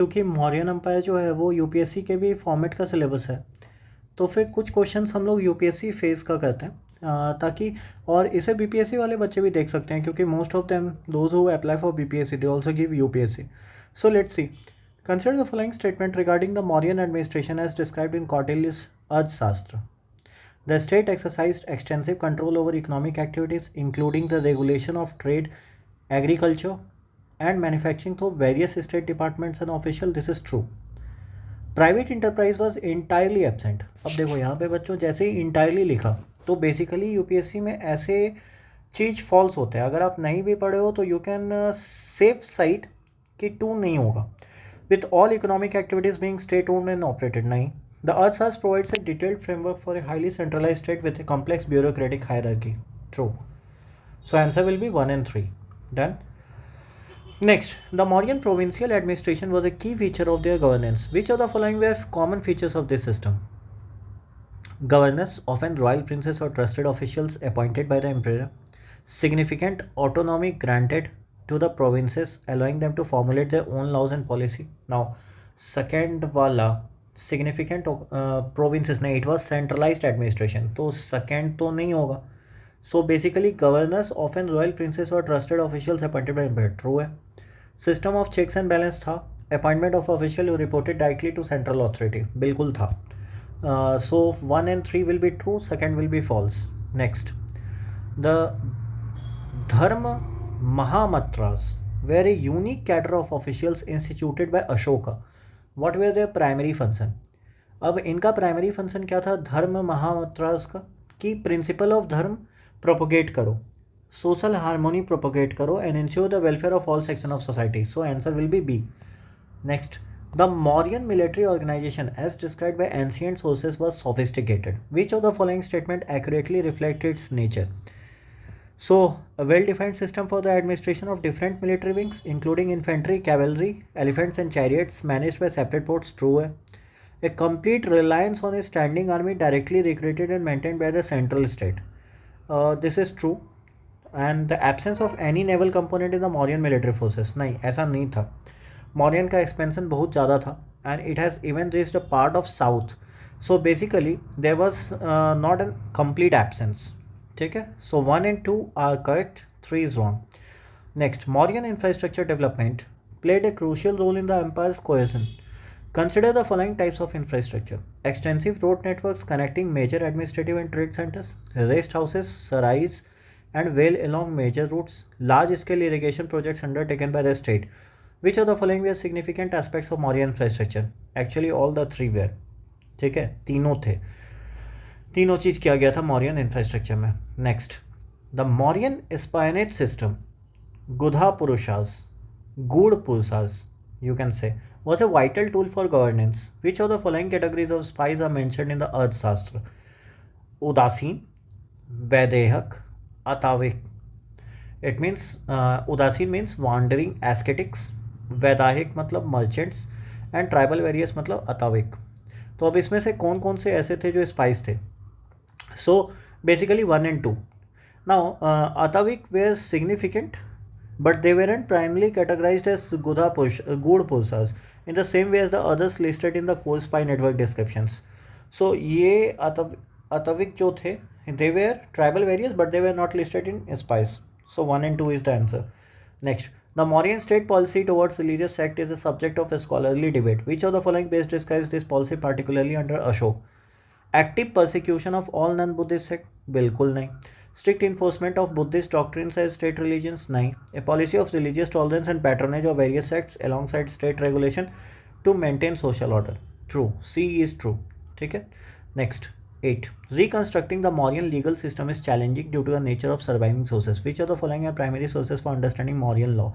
क्योंकि मौर्यन एम्पायर जो है वो यूपीएससी के भी फॉर्मेट का सिलेबस है, तो फिर कुछ क्वेश्चंस हम लोग यूपीएससी फेस का करते हैं, ताकि और इसे बीपीएससी वाले बच्चे भी देख सकते हैं, क्योंकि most of them those who apply for BPSC they also give UPSC. So let's see. Consider the following statement regarding the Mauryan administration as described in Kautilya's Arthashastra. The state exercised extensive control over economic activities, including the regulation of trade, agriculture, and manufacturing through various state departments and officials. This is true. Private enterprise was entirely absent. अब देखो यहाँ पे बच्चों जैसे ही entirely लिखा तो basically UPSC में ऐसे चीज़ फॉल्स होते हैं. अगर आप नहीं भी पढ़े हो तो यू कैन सेफ साइड कि टू नहीं होगा. With all economic activities being state owned and operated, नहीं. The Arthashastra provides a detailed framework for a highly centralize state with a complex bureaucratic hierarchy. True. So answer will be 1 and 3. Done. Next, the Mauryan provincial administration was a key feature of their governance. Which of the following were common features of this system? Governors, often royal princes or trusted officials appointed by the emperor. Significant autonomy granted to the provinces, allowing them to formulate their own laws and policy. Now, second wala significant provinces, nahi, it was centralized administration. तो second तो नहीं होगा. So basically governors, often royal princes or trusted officials appointed by emperor. True है. System of checks and balance था. Appointment of official you reported directly to central authority. बिल्कुल था. So 1 and 3 will be true, second will be false. Next, the dharma mahamatras were a unique cadre of officials instituted by Ashoka. What were their primary function. अब इनका primary function क्या था धर्म महामत्रास का, कि principle of dharma propagate करो, सोशल हार्मोनी प्रोपोगेट करो and ensure the welfare of all section of society. So answer will be B. Next, the Mauryan military organization as described by ancient sources was sophisticated. Which of the following statement accurately reflect its nature. So, a well-defined system for the administration of different military wings, including infantry, cavalry, elephants, and chariots, managed by separate ports. True है. A complete reliance on a standing army directly recruited and maintained by the central state. This is true. And the absence of any naval component in the Mauryan military forces. नहीं, ऐसा नहीं था. Mauryan का expansion बहुत ज़्यादा था, and it has even reached a part of south. So basically, there was not a complete absence. ठीक है. So 1 and 2 are correct, 3 is wrong. Next, Mauryan infrastructure development played a crucial role in the empire's cohesion. Consider the following types of infrastructure: extensive road networks connecting major administrative and trade centers, rest houses, sarais, and well along major routes, large-scale irrigation projects undertaken by the state. Which of the following were significant aspects of Mauryan infrastructure? Actually, all the three were. ठीक है, तीनों थे. तीनों चीज़ किया गया था Mauryan infrastructure में. Next, the Mauryan स्पाइनेट system गुधा पुरुषास, गूढ़ पुरुषास, you can say, was a vital tool for governance. Which of the following categories of spies are mentioned in the Arthashastra? उदासीन, वैदेहक, अताविक. It means उदासीन means wandering ascetics, वैदाहिक मतलब मर्चेंट्स, एंड ट्राइबल वेरियस मतलब अताविक. तो अब इसमें से कौन कौन से ऐसे थे जो स्पाइस थे? So basically 1 and 2. Now Atavik were significant, but they weren't primarily categorized as good Purushas in the same way as the others listed in the core spy network descriptions. So ये Atavik जो थे, they were tribal various, but they were not listed in spies. So 1 and 2 is the answer. Next, the Mauryan state policy towards religious sect is a subject of a scholarly debate. Which of the following best describes this policy particularly under Ashok? Active persecution of all non Buddhist sect. बिल्कुल नहीं. Strict enforcement of Buddhist doctrines as state religions. नहीं. A policy of religious tolerance and patronage of various sects alongside state regulation to maintain social order. True. C is true. ठीक है. Next, 8. Reconstructing the Mauryan legal system is challenging due to the nature of surviving sources. Which of the following are primary sources for understanding Mauryan law.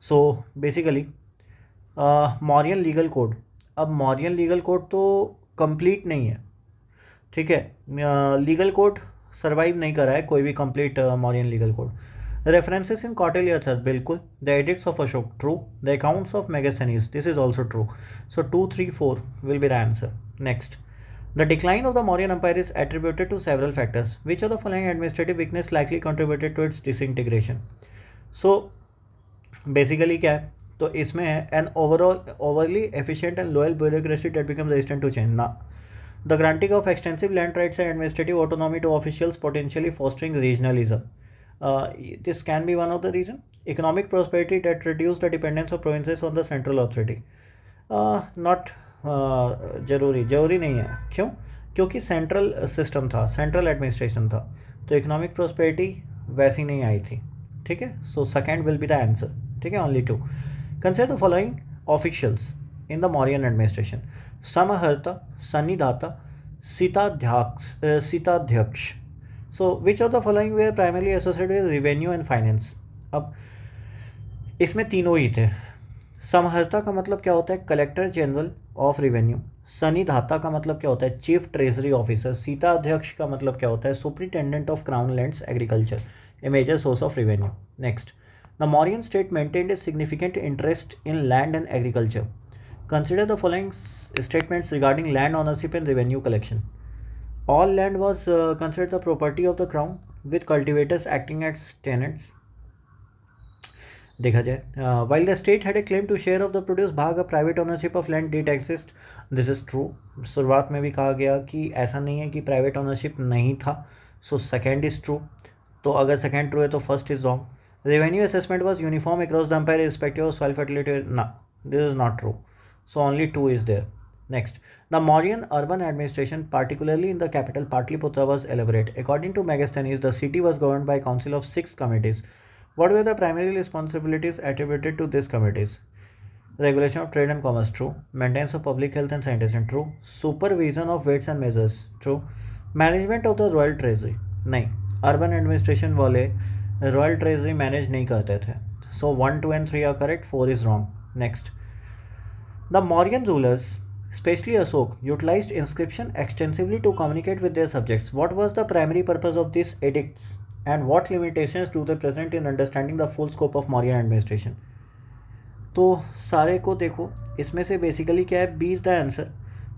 So basically Mauryan legal code. अब Mauryan legal code तो complete नहीं है. ठीक है. Legal code survive नहीं करा है कोई भी complete Mauryan legal code. References in Kautilya Arthashastra. बिल्कुल. The edicts of Ashok. True. The accounts of Megasthenes. This is also true. So 2, 3, 4 will be the answer. Next, the decline of the Mauryan empire is attributed to several factors. Which of the following administrative weakness likely contributed to its disintegration. So basically क्या है, तो इसमें है an overly efficient and loyal bureaucracy that become resistant to change ना. The granting of extensive land rights and administrative autonomy to officials potentially fostering regionalism. This can be one of the reason. Economic prosperity that reduce the dependence of provinces on the central authority. Not जरूरी नहीं है. क्यों? क्योंकि central system था, central administration था, तो economic prosperity वैसी नहीं आई थी. ठीक है. So second will be the answer. ठीक है. Only 2. Consider the following officials in the Mauryan administration: Samahirta, Sannidhata, Sitadhyaksh. So which of the following were primarily associated with revenue and finance? अब इसमें तीनों ही थे. समहर्ता का मतलब क्या होता है? Collector general of revenue. Sannidhata का मतलब क्या होता है? Chief treasury officer. सीताध्यक्ष का मतलब क्या होता है? Superintendent of crown lands agriculture, a major source of revenue. Next, the Mauryan state maintained a significant interest in land and agriculture. Consider the following statements regarding land ownership and revenue collection. All land was considered the property of the crown, with cultivators acting as tenants. देखा जाए, while the state had a claim to share of the produce, भाग a private ownership of land did exist. This is true. शुरुआत में भी कहा गया कि ऐसा नहीं है कि private ownership नहीं था. So second is true. तो अगर second true है तो first is wrong. Revenue assessment was uniform across the empire irrespective of soil fertility. No, this is not true. So only 2 is there. Next, the Mauryan urban administration, particularly in the capital Patliputra, was elaborate. According to Megasthenes, the city was governed by a council of 6 committees. What were the primary responsibilities attributed to these committees? Regulation of trade and commerce, true. Maintenance of public health and sanitation, true. Supervision of weights and measures, true. Management of the royal treasury, नहीं. Urban administration वाले royal treasury manage नहीं करते थे. So 1, 2 and 3 are correct. 4 is wrong. Next, the Mauryan rulers, especially Asok, utilized inscription extensively to communicate with their subjects. What was the primary purpose of these edicts, and what limitations do they present in understanding the full scope of Mauryan administration? तो सारे को देखो, इसमें से basically क्या है? B is the answer.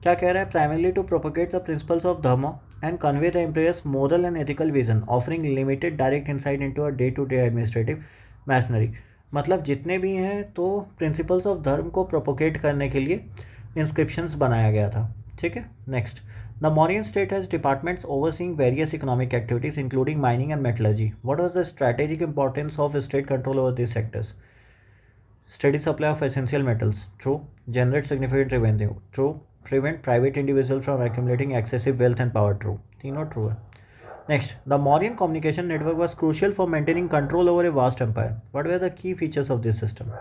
क्या कह रहा है? Primarily to propagate the principles of dharma and convey the emperor's moral and ethical vision, offering limited direct insight into a day to day administrative machinery. मतलब जितने भी हैं तो प्रिंसिपल्स ऑफ धर्म को प्रोपोगेट करने के लिए इंस्क्रिप्शंस बनाया गया था. ठीक है. Next, the Mauryan state has departments overseeing various economic activities including mining and metallurgy. What was the strategic importance of state control over this sectors? Study supply of essential metals, true. Generate significant revenue, true. Prevent private individual from accumulating excessive wealth and power, true. तीनों true है. Next, the Mauryan communication network was crucial for maintaining control over a vast empire. What were the key features of this system?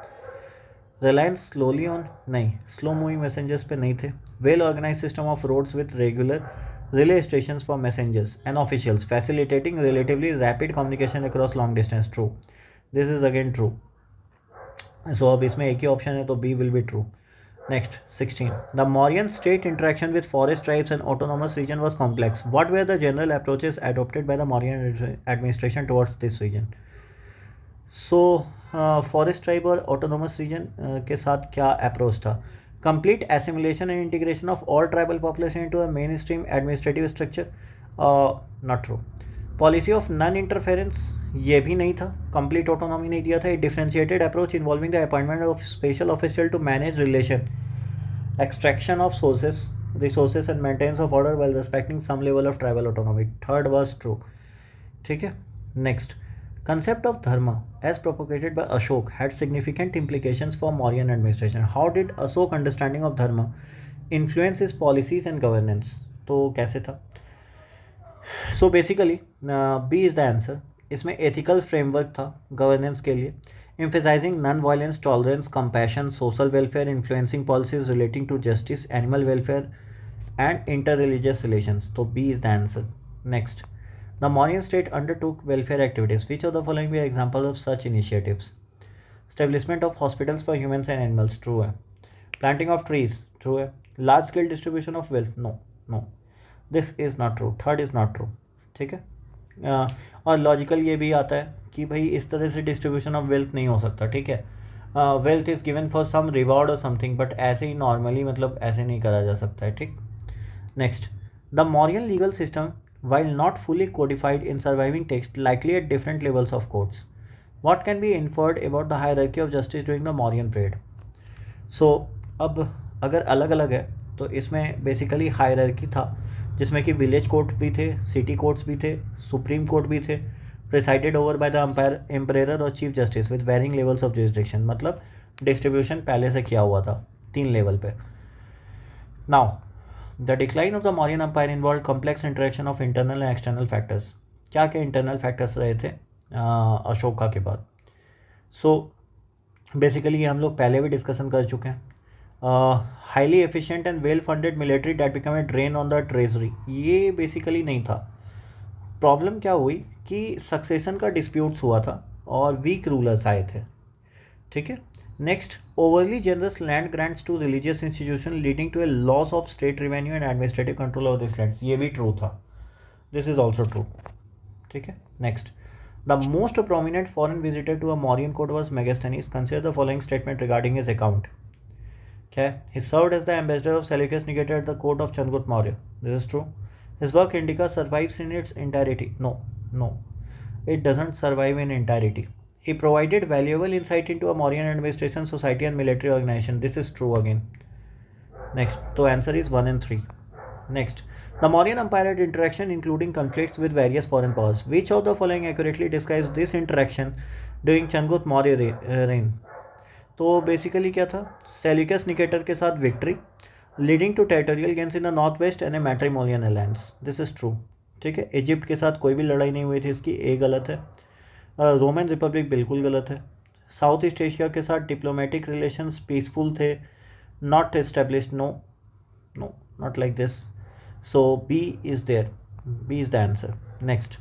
Reliance slowly on, नहीं, slow moving messengers पे नहीं थे. Well organized system of roads with regular relay stations for messengers and officials, facilitating relatively rapid communication across long distance. True. This is again true. So अब इसमें एक ही option है तो B will be true. Next, 16. The Mauryan state interaction with forest tribes and autonomous region was complex. What were the general approaches adopted by the Mauryan administration towards this region? So, forest tribe और autonomous region के साथ क्या approach था? Complete assimilation and integration of all tribal population into a mainstream administrative structure. Not true. Policy of non-interference, ये भी नहीं था. Complete autonomy नहीं दिया था. A differentiated approach involving the appointment of special official to manage relation, extraction of resources and maintenance of order while respecting some level of tribal autonomy. Third was true. ठीक है. Next, concept of dharma as propagated by Ashok had significant implications for Mauryan administration. How did Ashok understanding of dharma influence his policies and governance? तो कैसे था? So basically B is the answer. इसमें ethical framework था governance के लिए, emphasizing non-violence, tolerance, compassion, social welfare, influencing policies relating to justice, animal welfare, and inter-religious relations. So B is the answer. Next, the Mauryan state undertook welfare activities. Which of the following were examples of such initiatives? Establishment of hospitals for humans and animals. True है. Planting of trees. True है. Large-scale distribution of wealth. No. This is not true. Third is not true. ठीक है. और logical ये भी आता है कि भाई इस तरह से डिस्ट्रीब्यूशन ऑफ वेल्थ नहीं हो सकता. ठीक है. Wealth is given for some reward और समथिंग, बट ऐसे ही नॉर्मली मतलब ऐसे नहीं करा जा सकता है. ठीक. Next, the Mauryan legal system while not fully codified in surviving text likely at different levels of courts. What can be inferred about the hierarchy of justice during the Mauryan period? So अब अगर अलग अलग है तो इसमें basically hierarchy था, जिसमें कि विलेज कोर्ट भी थे, सिटी कोर्ट्स भी थे, सुप्रीम कोर्ट भी थे, presided over by the emperor और chief justice with varying levels of jurisdiction, मतलब डिस्ट्रीब्यूशन पहले से किया हुआ था 3 लेवल पे. Now the decline of the Mauryan empire involve complex interaction of internal and external factors. क्या क्या इंटरनल फैक्टर्स रहे थे अशोका के बाद? सो बेसिकली ये हम लोग पहले भी डिस्कशन कर चुके हैं. Highly efficient and well funded military that become a drain on the treasury, ये बेसिकली नहीं था. प्रॉब्लम क्या हुई कि सक्सेशन का डिस्प्यूट्स हुआ था और वीक रूलर्स आए थे. ठीक है. Next, overly generous land grants to religious institution leading to a loss of state revenue and administrative control over this land, ये भी ट्रू था. This is also true. ठीक है. Next, the most prominent foreign visitor to a Mauryan court was Megasthenes. Consider the following statement regarding his account. क्या है? He served as the ambassador of Seleucus Nicator at the court of Chandragupta Maurya. This is true. His work Indica survives in its entirety. No, no, it doesn't survive in entirety. He provided valuable insight into a Mauryan administration, society and military organization. This is true again. Next, so answer is 1 and 3. Next, the Mauryan Empire had interaction including conflicts with various foreign powers. Which of the following accurately describes this interaction during Chandragupta Maurya reign? तो basically क्या था? Seleucus Nicator के साथ victory leading to territorial gains in the north west and a matrimonial alliance. This is true. ठीक है. Egypt के साथ कोई भी लड़ाई नहीं हुई थी, इसकी ए गलत है. रोमन रिपब्लिक बिल्कुल गलत है. साउथ ईस्ट एशिया के साथ डिप्लोमेटिक रिलेशंस पीसफुल थे, not established. No, no, not like this. So B is there. B is the answer. Next,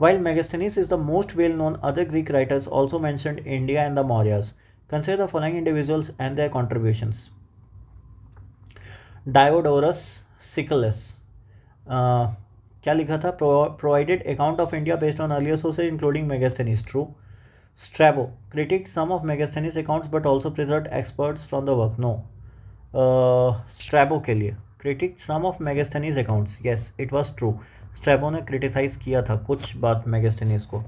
while Megasthenes is the most well known, other Greek writers also mentioned India and the Mauryas. Consider the following individuals and their contributions. Diodorus Siculus. क्या लिखा था? Provided account of India based on earlier sources including Megasthenes. True. Strabo critiqued some of Megasthenes accounts but also preserved experts from the work. No. Strabo के लिए critiqued some of Megasthenes accounts. Yes, it was true. Strabo ने criticise किया था कुछ बात मेगास्थेनीज को.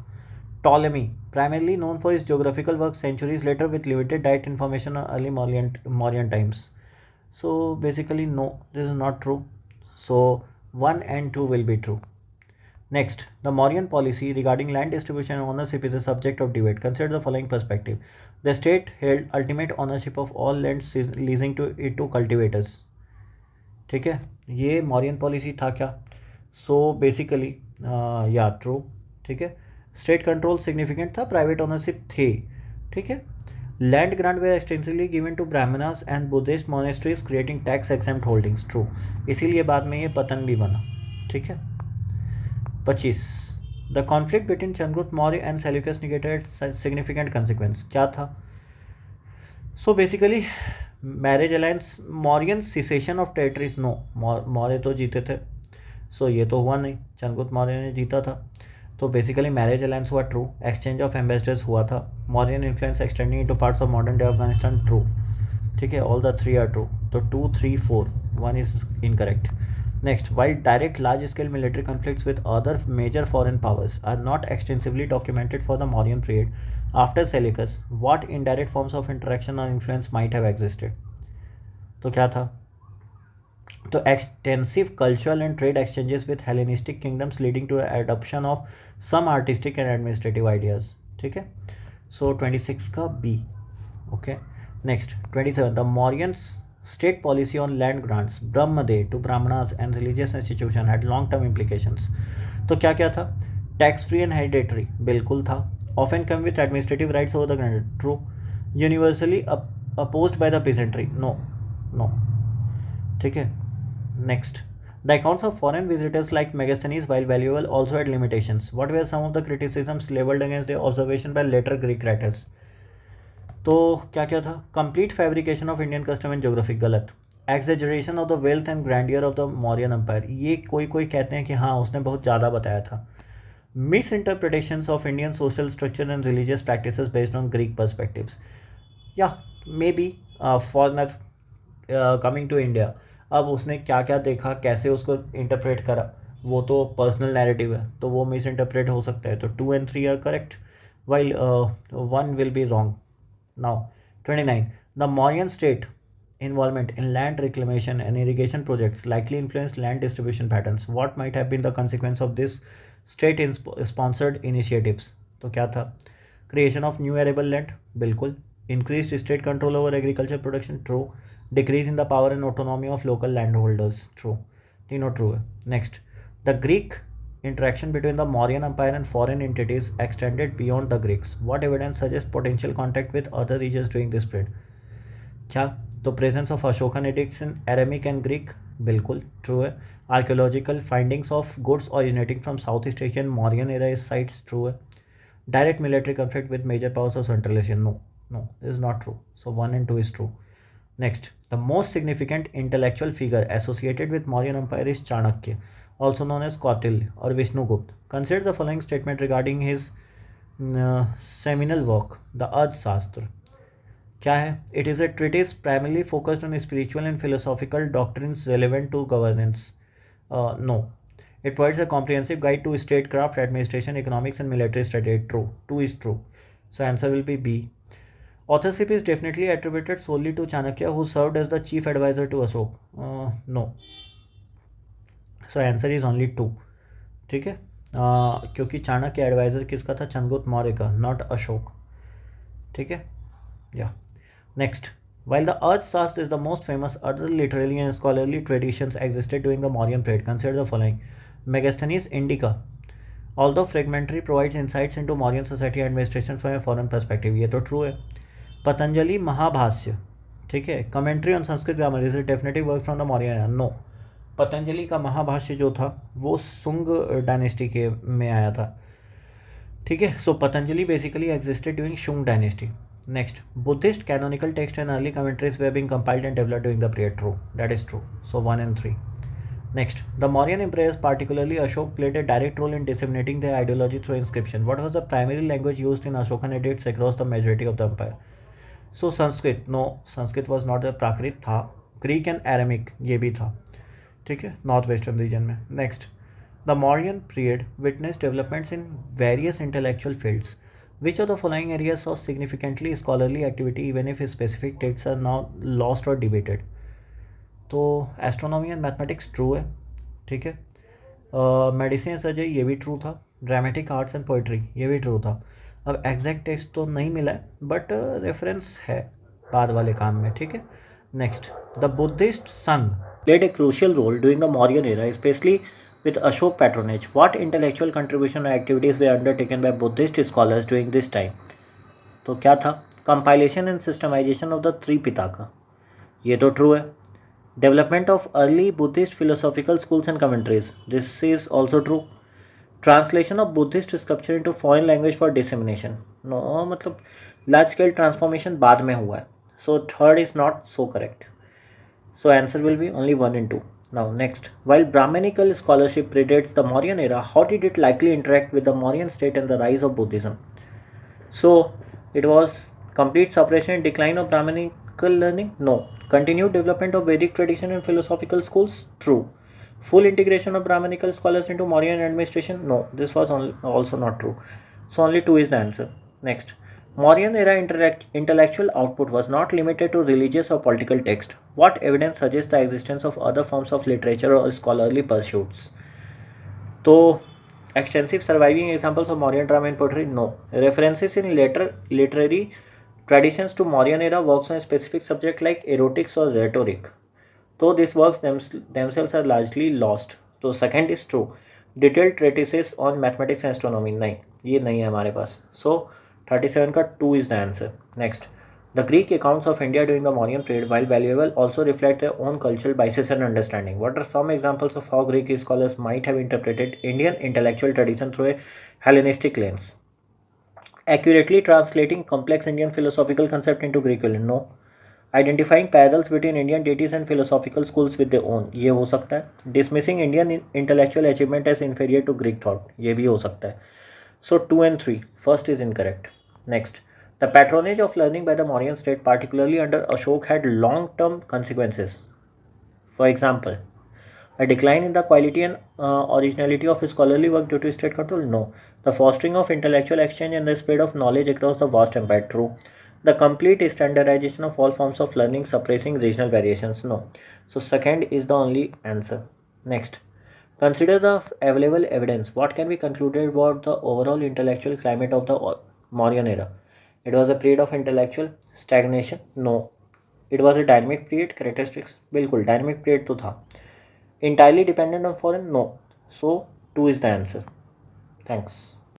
Ptolemy, primarily known for his geographical work centuries later with limited diet information on early Mauryan times. So basically no, this is not true. So 1 and 2 will be true. Next, the Mauryan policy regarding land distribution and ownership is a subject of debate. Consider the following perspective. The state held ultimate ownership of all lands leasing to it to cultivators. ठीक है. ये Mauryan policy था क्या? So basically yeah, true. ठीक है. State control significant था, private ownership थी. ठीक है. Land grant were extensively given to Brahmanas and Buddhist monasteries creating tax exempt holdings. True. इसीलिए बाद में ये पतन भी बना. ठीक है. 25, the conflict between Chandragupta Maurya and Seleucus Nicator significant consequence. क्या था? So basically marriage alliance, Mauryan cession of territories. No, Maurya तो जीते थे, सो ये तो हुआ नहीं. चंद्रगुप्त मौर्य ने जीता था, तो बेसिकली मैरिज अलायंस हुआ. ट्रू. एक्सचेंज ऑफ एम्बेसडर्स हुआ था. Mauryan influence extending into parts of modern day Afghanistan. True. ठीक है. All the 3 are true. तो 2, 3, 4, 1 is incorrect. Next, while direct large scale military conflicts with other major foreign powers are not extensively documented for the Mauryan period after Seleucus, what indirect forms of interaction और influence might have existed. तो क्या था? तो extensive cultural and trade exchanges with Hellenistic kingdoms leading to adoption of some artistic and administrative ideas. ठीक है. So 26 का B. Okay. Next, 27, the Mauryans state policy on land grants, Brahmade to Brahmanas and religious institution had long-term implications. तो क्या क्या था? Tax free and hereditary. बिल्कुल था. Often come with administrative rights over the granted. True. Universally opposed by the peasantry. No, no. ठीक है. Next, the accounts of foreign visitors like Megasthenes, while valuable, also had limitations. What were some of the criticisms leveled against the observation by later Greek writers? तो क्या क्या था? Complete fabrication of Indian custom and geography. गलत. Exaggeration of the wealth and grandeur of the Mauryan Empire. ये कोई कहते हैं कि हाँ उसने बहुत ज़्यादा बताया था. Misinterpretations of Indian social structure and religious practices based on Greek perspectives. Yeah, maybe foreigner coming to India. अब उसने क्या क्या देखा, कैसे उसको इंटरप्रेट करा, वो तो पर्सनल नैरेटिव है, तो वो मिस इंटरप्रेट हो सकता है. तो 2 and 3 are correct. while one will be wrong. Now, 29. The Mauryan state involvement in land reclamation and irrigation projects likely influenced land distribution patterns. What might have been the consequence of this state sponsored initiatives? तो क्या था? Creation of new arable land, बिल्कुल. Increased state control over agriculture production, true. Decrease in the power and autonomy of local landholders, true. तीनों true है. Next, the Greek interaction between the Mauryan Empire and foreign entities extended beyond the Greeks. What evidence suggests potential contact with other regions during this period? क्या? तो presence of Ashokan edicts in Aramaic and Greek, बिल्कुल true है. Archaeological findings of goods originating from south east Asian Mauryan era sites, true है. Direct military conflict with major powers of Central Asia, no no is not true. So 1 and 2 is true. Next, the most significant intellectual figure associated with Mauryan Empire is Chanakya, also known as Kautilya or Vishnugupta. Consider the following statement regarding his seminal work, the Arthashastra. क्या है? It is a treatise primarily focused on spiritual and philosophical doctrines relevant to governance. No. It provides a comprehensive guide to statecraft, administration, economics, and military strategy. True. 2 is true. So answer will be B. Authorship is definitely attributed solely to Chanakya, who served as the chief advisor to Ashok. No. So answer is only 2. ठीक है. क्योंकि Chanakya adviser किसका था? चंद्रगुप्त मौर्य का, not Ashok. ठीक है. Yeah. Next, while the Arthashastra is the most famous, other literary and scholarly traditions existed during the Mauryan period. Consider the following. Megasthenes Indica, although fragmentary, provides insights into Mauryan society and administration from a foreign perspective. ये तो true है. पतंजलि महाभाष्य, ठीक है, commentary on Sanskrit grammar, is definitive work from the Mauryan. No. Patanjali का महाभाष्य जो था वो सुंग डायनेस्टी के में आया था. ठीक है. So Patanjali basically existed during Shunga dynasty. Next, Buddhist canonical texts and early commentaries were being compiled and developed during the period. True. That is true. So 1 and 3. Next, the Mauryan emperors, particularly Ashok, played a direct role in disseminating their ideology through inscription. What was the primary language used in Ashokan edicts across the majority of the empire? So Sanskrit. No, Sanskrit was not the Prakrit था. Greek and Aramaic ये भी था. ठीक है, north western region में. Next, the Mauryan period witness developments in various intellectual fields. Which of the following areas saw significantly scholarly activity even if specific texts are now lost or debated? तो astronomy and mathematics true है. ठीक है. Medicine surgery ये भी true था. Dramatic arts and poetry ये भी true था. अब एग्जैक्ट टेक्स्ट तो नहीं मिला है बट रेफरेंस है बाद वाले काम में. ठीक है. नेक्स्ट, द बुद्धिस्ट संघ played a crucial role during the Mauryan era, especially with Ashok patronage. What intellectual contribution or activities were undertaken by Buddhist scholars during this time? तो क्या था? Compilation and systemization of the Tripitaka. ये तो true है. Development of early Buddhist philosophical schools and commentaries. This is also true. Translation of Buddhist sculpture into foreign language for dissemination. No, मतलब large scale transformation बाद में हुआ है. So third is not so correct. So answer will be only 1 and 2. Now next, while Brahmanical scholarship predates the Mauryan era, how did it likely interact with the Mauryan state and the rise of Buddhism? So it was complete suppression and decline of Brahmanical learning? No. Continued development of Vedic tradition and philosophical schools? True. Full integration of Brahmanical scholars into Mauryan administration? No. This was also not true. So only 2 is the answer. Next, Mauryan era intellectual output was not limited to religious or political text. What evidence suggests the existence of other forms of literature or scholarly pursuits? So, extensive surviving examples of Mauryan drama and poetry? No. References in literary traditions to Mauryan era works on a specific subject like erotics or rhetoric. So these works themselves are largely lost. So second is true. Detailed treatises on mathematics and astronomy? नहीं, ये नहीं है हमारे पास. So 37 का 2 is the answer. Next, the Greek accounts of India during the Mauryan period, while valuable, also reflect their own cultural biases and understanding. What are some examples of how Greek scholars might have interpreted Indian intellectual tradition through a Hellenistic lens? Accurately translating complex Indian philosophical concept into Greek? No. Identifying parallels between Indian deities and philosophical schools with their own? ये हो सकता है. Dismissing Indian intellectual achievement as inferior to Greek thought? ये भी हो सकता है. So 2 and 3. First is incorrect. Next, the patronage of learning by the Mauryan state, particularly under Ashok, had long-term consequences. For example, A decline in the quality and originality of scholarly work due to state control? No. The fostering of intellectual exchange and the spread of knowledge across the vast empire? True. The complete standardization of all forms of learning suppressing regional variations? No. So second is the only answer. Next, consider the available evidence. What can be concluded about the overall intellectual climate of the Mauryan era? It was a period of intellectual stagnation? No. It was a dynamic period. Characteristics? बिल्कुल dynamic period तो था. Entirely dependent on foreign? No. So 2 is the answer. Thanks.